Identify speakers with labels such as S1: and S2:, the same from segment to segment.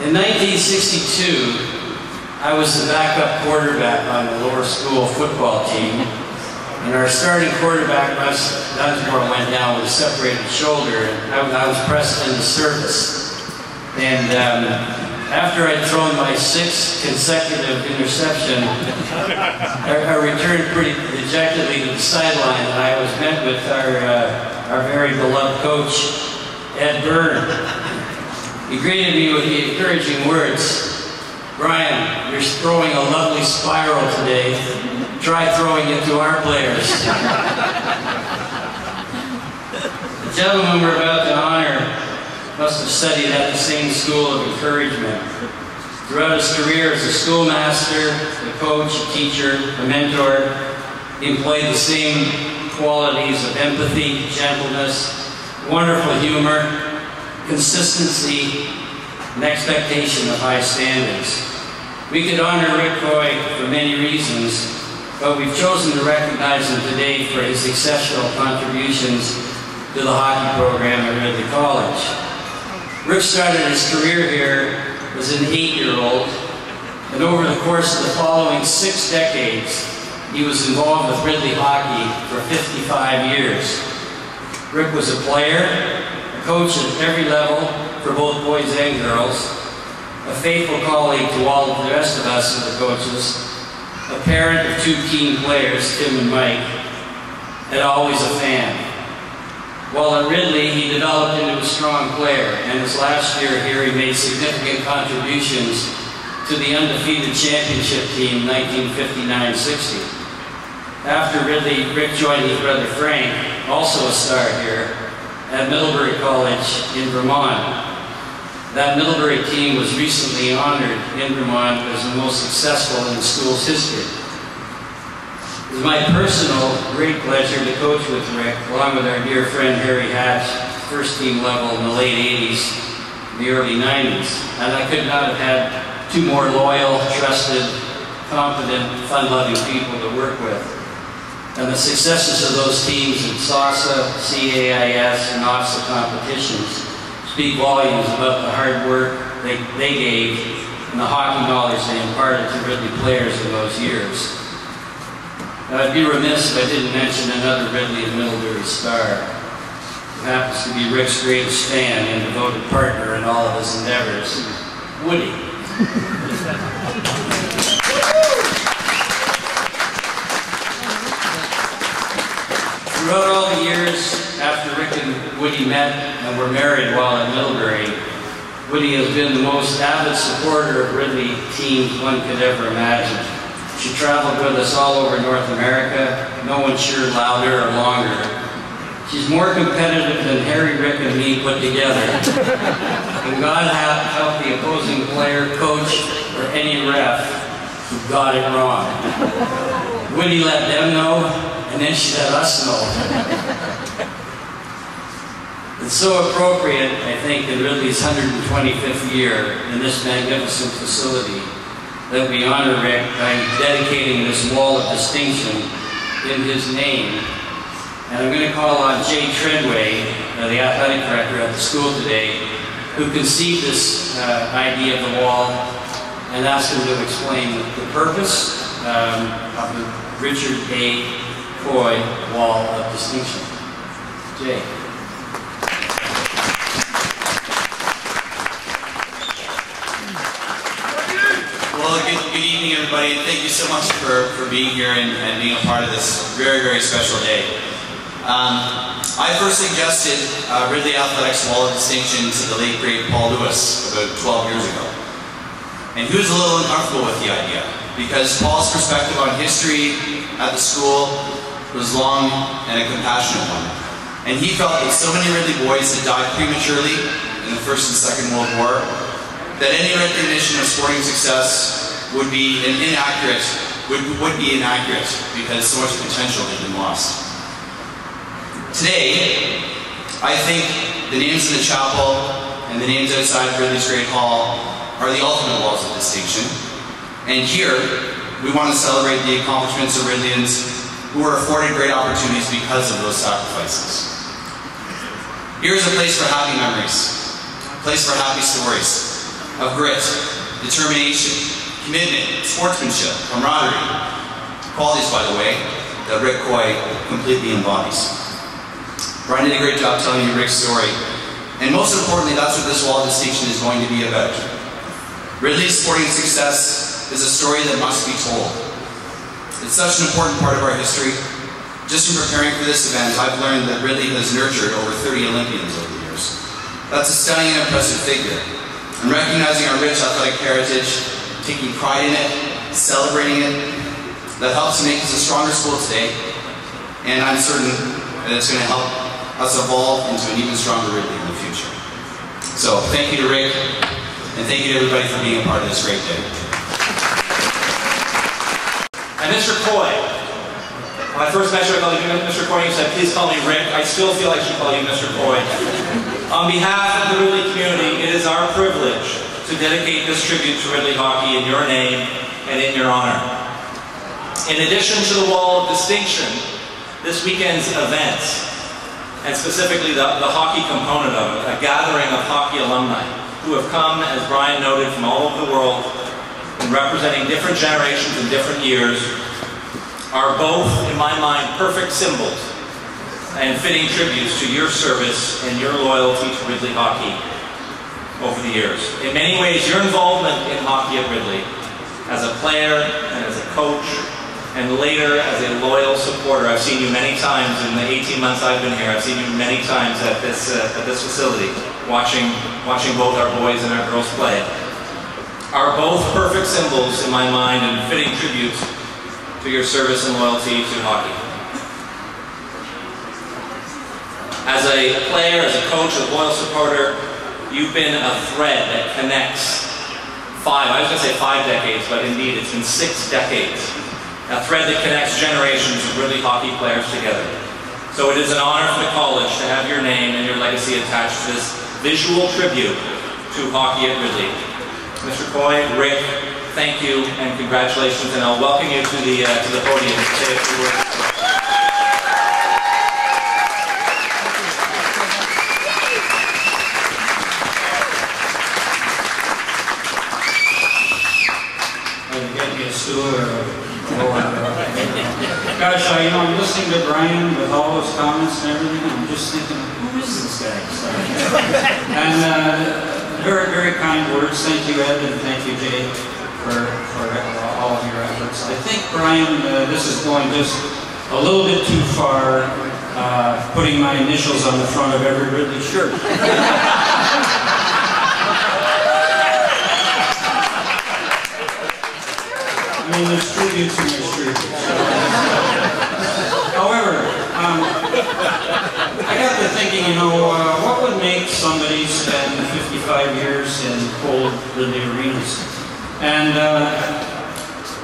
S1: In 1962, I was the backup quarterback on the lower school football team, and our starting quarterback, Russ Dunsmore, went down with a separated shoulder, and I was pressed into service. And after I'd thrown my 6th consecutive interception, I returned pretty dejectedly to the sideline, and I was met with our very beloved coach, Ed Byrne. He greeted me with the encouraging words, "Brian, you're throwing a lovely spiral today. Try throwing it to our players." The gentleman we're about to honor must have studied at the same school of encouragement. Throughout his career as a schoolmaster, a coach, a teacher, a mentor, he employed the same qualities of empathy, gentleness, wonderful humor, consistency, and expectation of high standards. We could honor Rick Coy for many reasons, but we've chosen to recognize him today for his exceptional contributions to the hockey program at Ridley College. Rick started his career here as an 8-year-old, and over the course of the following 6 decades, he was involved with Ridley hockey for 55 years. Rick was a player, a coach at every level for both boys and girls, a faithful colleague to all of the rest of us as the coaches, a parent of 2 keen players, Tim and Mike, and always a fan. While at Ridley, he developed into a strong player, and his last year here, he made significant contributions to the undefeated championship team 1959-60. After Ridley, Rick joined his brother Frank, also a star here, at Middlebury College in Vermont. That Middlebury team was recently honored in Vermont as the most successful in the school's history. It was my personal great pleasure to coach with Rick, along with our dear friend Harry Hatch, first team level in the late 80s, the early 90s. And I could not have had 2 more loyal, trusted, competent, fun-loving people to work with. And the successes of those teams in SASA, CAIS, and OFSA competitions speak volumes about the hard work they gave and the hockey knowledge they imparted to Ridley players in those years. Now, I'd be remiss if I didn't mention another Ridley and Middlebury star, who happens to be Rick's greatest fan and devoted partner in all of his endeavors, Woody. Throughout all the years after Rick and Woody met and were married while at Middlebury, Woody has been the most avid supporter of Ridley teams one could ever imagine. She traveled with us all over North America, no one cheered louder or longer. She's more competitive than Harry, Rick, and me put together. And God help the opposing player, coach, or any ref who got it wrong. Woody let them know, and then she let us know. It's so appropriate, I think, in Ridley's 125th year in this magnificent facility that we honor Rick by dedicating this wall of distinction in his name. And I'm going to call on Jay TREDWAY, the athletic director at the school today, who conceived this idea of the wall, and ask him to explain the purpose of the Richard A. Coy Wall of Distinction. Jay.
S2: Well, good evening, everybody, and thank you so much for being here and being a part of this very, very special day. I first suggested Ridley Athletics Wall of Distinction to the late great Paul Lewis about 12 years ago. And he was a little uncomfortable with the idea, because Paul's perspective on history at the school was long and a compassionate one. And he felt that so many Ridley boys had died prematurely in the First and Second World War that any recognition of sporting success would be inaccurate because so much potential had been lost. Today, I think the names in the chapel and the names outside of Ridley's Great Hall are the ultimate walls of distinction. And here, we want to celebrate the accomplishments of Ridleyans who were afforded great opportunities because of those sacrifices. Here's a place for happy memories, a place for happy stories, of grit, determination, commitment, sportsmanship, camaraderie. Qualities, by the way, that Rick Coy completely embodies. Brian did a great job telling you Rick's story. And most importantly, that's what this wall of distinction is going to be about. Ridley's sporting success is a story that must be told. It's such an important part of our history. Just in preparing for this event, I've learned that Ridley has nurtured over 30 Olympians over the years. That's a stunning and impressive figure. And recognizing our rich athletic heritage, taking pride in it, celebrating it, that helps to make us a stronger school today. And I'm certain that it's going to help us evolve into an even stronger Ridley in the future. So thank you to Rick, and thank you to everybody for being a part of this great day.
S3: And Mr. Coy, when I first met you, I called you Mr. Coy, you said, please call me Rick. I still feel I should call you Mr. Coy. On behalf of the Ridley community, it is our privilege to dedicate this tribute to Ridley hockey in your name and in your honor. In addition to the Wall of Distinction, this weekend's events, and specifically the hockey component of it, a gathering of hockey alumni who have come, as Brian noted, from all over the world and representing different generations and different years, are both, in my mind, perfect symbols and fitting tributes to your service and your loyalty to Ridley hockey over the years. In many ways, your involvement in hockey at Ridley, as a player and as a coach, and later as a loyal supporter. I've seen you many times in the 18 months I've been here. I've seen you many times at this facility, watching both our boys and our girls play. Are both perfect symbols in my mind and fitting tributes to your service and loyalty to hockey. As a player, as a coach, a loyal supporter, you've been a thread that connects I was going to say 5 decades, but indeed it's been 6 decades. A thread that connects generations of Ridley hockey players together. So it is an honor for the college to have your name and your legacy attached to this visual tribute to hockey at Ridley. Mr. Coy, Rick, thank you and congratulations, and I'll welcome you to the podium to say a few words.
S4: Gosh, I'm listening to Brian with all those comments and everything, and I'm just thinking, who is this guy? And very, very kind words. Thank you, Ed, and thank you, Jay, for all of your efforts. I think, Brian, this is going just a little bit too far, putting my initials on the front of every Ridley shirt. I mean, there's tributes in your street. However, I got to thinking, what would make somebody spend 55 years in cold Ridley arenas? And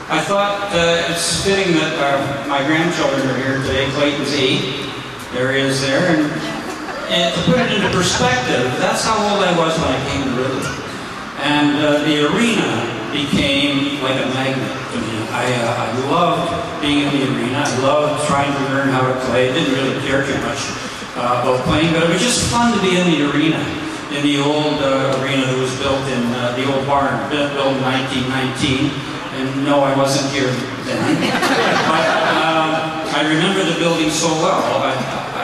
S4: I thought it's fitting that my grandchildren are here today. Clayton's 8. There he is there. And to put it into perspective, that's how old I was when I came to Ridley. And the arena became like a magnet to me. I loved being in the arena. I loved trying to learn how to play. I didn't really care too much about playing, but it was just fun to be in the arena, in the old arena that was built in the old barn, built in 1919. And no, I wasn't here then. But I remember the building so well.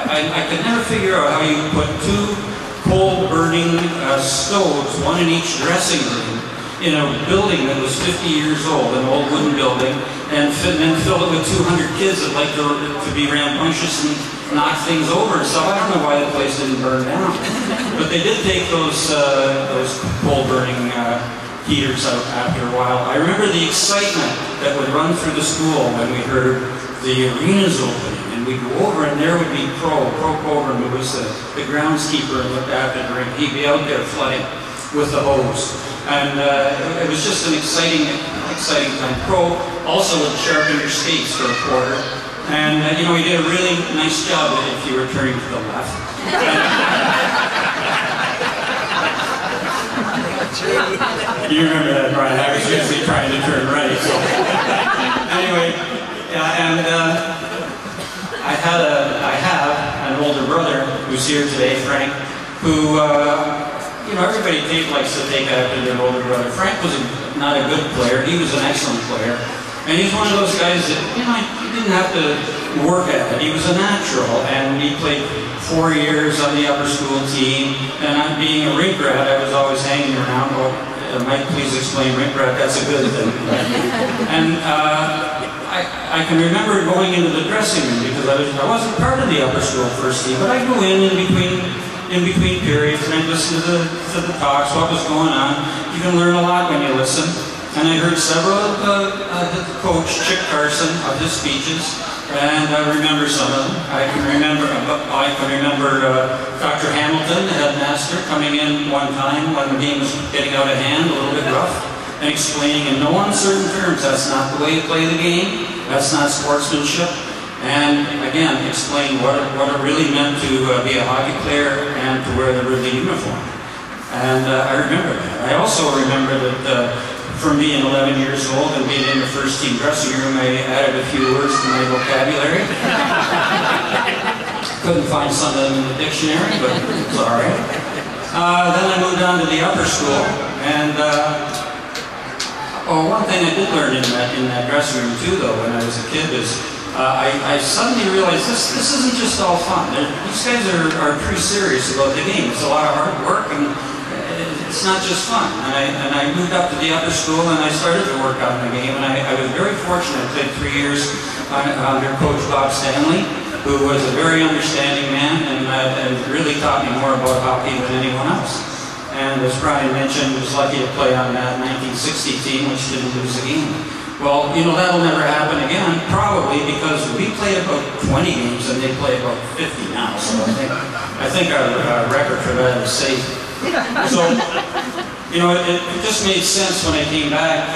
S4: I could never figure out how you put 2 coal-burning stoves, one in each dressing room, in a building that was 50 years old, an old wooden building, and then filled it with 200 kids that liked to be rambunctious and knock things over and stuff. I don't know why the place didn't burn down. But they did take those coal-burning heaters out after a while. I remember the excitement that would run through the school when we heard the arenas opening. And we'd go over and there would be Pro Coburn, who was the groundskeeper and looked after the rink. He'd be out there flooding with the hose. And it was just an exciting time. Pro also would sharpen your skates for a quarter. And he did a really nice job if you were turning to the left. You remember that, Brian? I was usually trying to turn right. So. Anyway, and I have an older brother who's here today, Frank, who you know, everybody likes to take after their older brother. Frank was not a good player. He was an excellent player. And he's one of those guys that, you know, he didn't have to work at it. He was a natural, and he played 4 years on the upper school team. And I'm being a rink rat, I was always hanging around. Well, Mike, please explain rink rat. That's a good thing. And I can remember going into the dressing room because I wasn't part of the upper school first team, but I'd go in between periods and I'd listen to the talks, what was going on. You can learn a lot when you listen. And I heard several of the coach, Chick Carson, of his speeches, and I remember some of them. I can remember Dr. Hamilton, the headmaster, coming in one time when the game was getting out of hand, a little bit rough, and explaining in no uncertain terms, that's not the way to play the game, that's not sportsmanship, and again, explain what it really meant to be a hockey player and to wear the Ridley uniform. And I remember that. I also remember that from being 11 years old and being in the first team dressing room, I added a few words to my vocabulary. Couldn't find some of them in the dictionary, but it's all right. Then I moved on to the upper school, and one thing I did learn in that dressing room too, though, when I was a kid, is I suddenly realized this isn't just all fun. These guys are pretty serious about the game. It's a lot of hard work, and it's not just fun. And I moved up to the upper school and I started to work on the game, and I was very fortunate. I played 3 years under Coach Bob Stanley, who was a very understanding man and really taught me more about hockey than anyone else. And as Brian mentioned, I was lucky to play on that 1960 team, which didn't lose a game. Well, you know, that'll never happen again, probably because we play about 20 games and they play about 50 now. So I think our record for that is safe. So, you know, it just made sense when I came back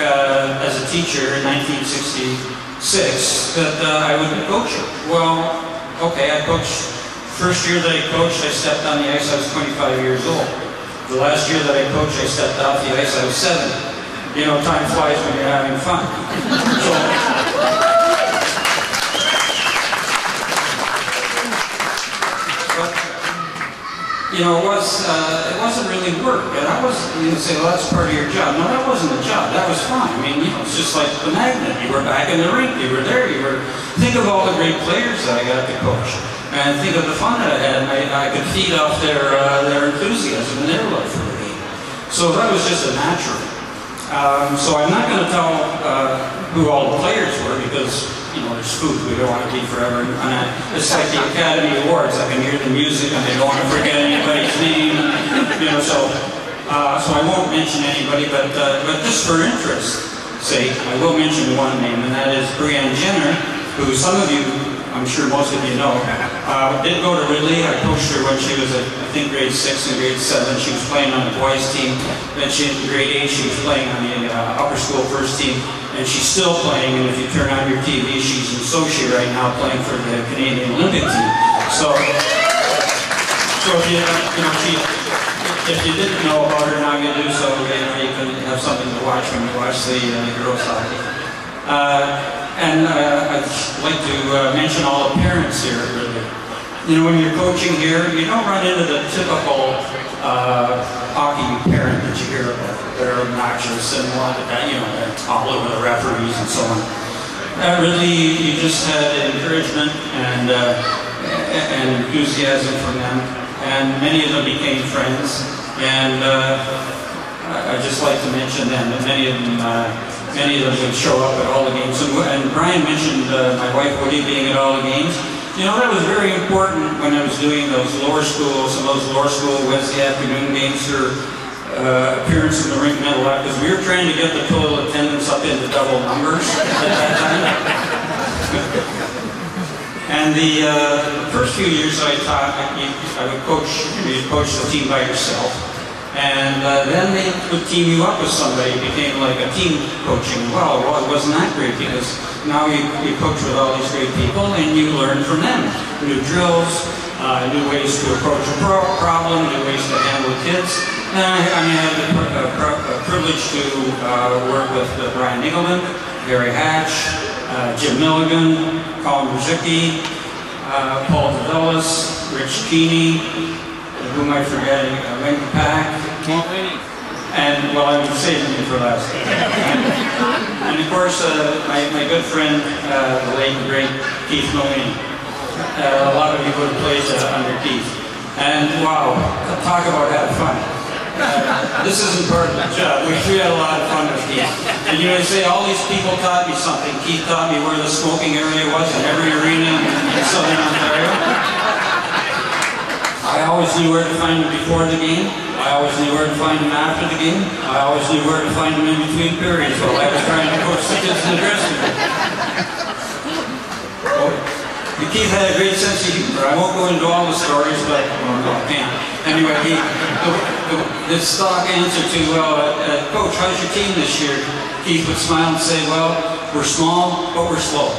S4: as a teacher in 1966 that I would be coaching. Well, okay, I coached. First year that I coached, I stepped on the ice, I was 25 years old. The last year that I coached, I stepped off the ice, I was 70. You know, time flies when you're having fun. So, you know, it wasn't really work, and you say, well, that's part of your job. No, that wasn't a job, that was fun. I mean, you know, it's just like the magnet. You were back in the rink, you were there, think of all the great players that I got to coach, and think of the fun that I had, and I could feed off their enthusiasm and their love for the game. So that was just a natural. So I'm not going to tell who all the players were because, you know, there's food. We don't want to be forever. It's like the Academy Awards. I can hear the music and I don't want to forget anybody's name. You know, so I won't mention anybody, but just for interest's sake, I will mention one name, and that is Brianne Jenner, who some of you, I'm sure most of you know, did go to Ridley. I coached her when she was at, I think, grade 6 and grade 7. She was playing on the boys team. Then in grade 8, she was playing on the upper school first team. And she's still playing, and if you turn on your TV, she's in Sochi right now playing for the Canadian Olympic team. So if you didn't know about her, now you do, so you can have something to watch when you watch the girls hockey. And I'd like to mention all the parents here, really. You know, when you're coaching here, you don't run into the typical hockey parent that you hear about. They're obnoxious and want to, you know, all over the referees and so on. Really, you just had encouragement and enthusiasm from them, and many of them became friends. And I'd just like to mention them, that many of them would show up at all the games. And Brian mentioned my wife Woody being at all the games. You know, that was very important when I was doing some of those lower school Wednesday afternoon games. Her appearance in the rink meant a lot because we were trying to get the total attendance up into double numbers at that time. And the first few years I taught, you'd coach the team by yourself. And then they would team you up with somebody. It became like a team coaching. Well, it wasn't that great because now you coach with all these great people and you learn from them. New drills, new ways to approach a problem, new ways to handle kids. And I had the privilege to work with Brian Engelman, Gary Hatch, Jim Milligan, Colin Brzicki, Paul DeVellis, Rich Keeney, who am I forgetting? Wayne Pack, And, well, I was saving him for last. And of course, my good friend, the late and great Keith Mullaney. A lot of you would have played under Keith. And wow, talk about having fun. This isn't part of the job. We had a lot of fun with Keith. And you know, they say all these people taught me something. Keith taught me where the smoking area was in every arena in Southern Ontario. I always knew where to find him before the game. I always knew where to find him after the game. I always knew where to find him in between periods while I was trying to coach the kids in the dressing room. Keith had a great sense of humor. I won't go into all the stories, but no, I can't. Anyway, this stock answer to, well, Coach, how's your team this year? Keith would smile and say, well, we're small, but we're slow.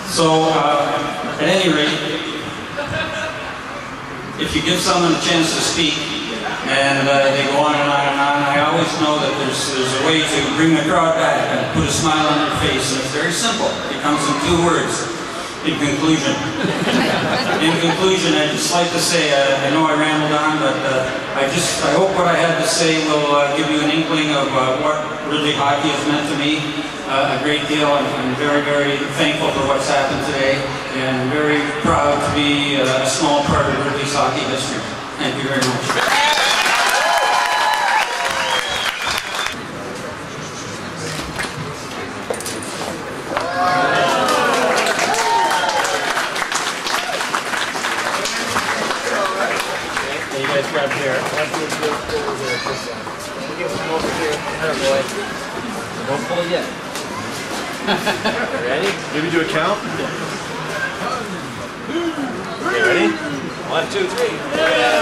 S4: So, at any rate, if you give someone a chance to speak, and they go on and on and on, I always know that there's a way to bring the crowd back and put a smile on their face, and it's very simple. It comes in 2 words. In conclusion. In conclusion, I'd just like to say, I know I rambled on, but I hope what I had to say will give you an inkling of what Ridley hockey has meant to me a great deal. I'm very, very thankful for what's happened today, and very proud to be a small part of Ridley's hockey history. Thank you very much.
S5: Grab here. Get some over here. There, boy. Don't pull it yet. Ready? Maybe do a count. Okay, ready? 1, 2, 3.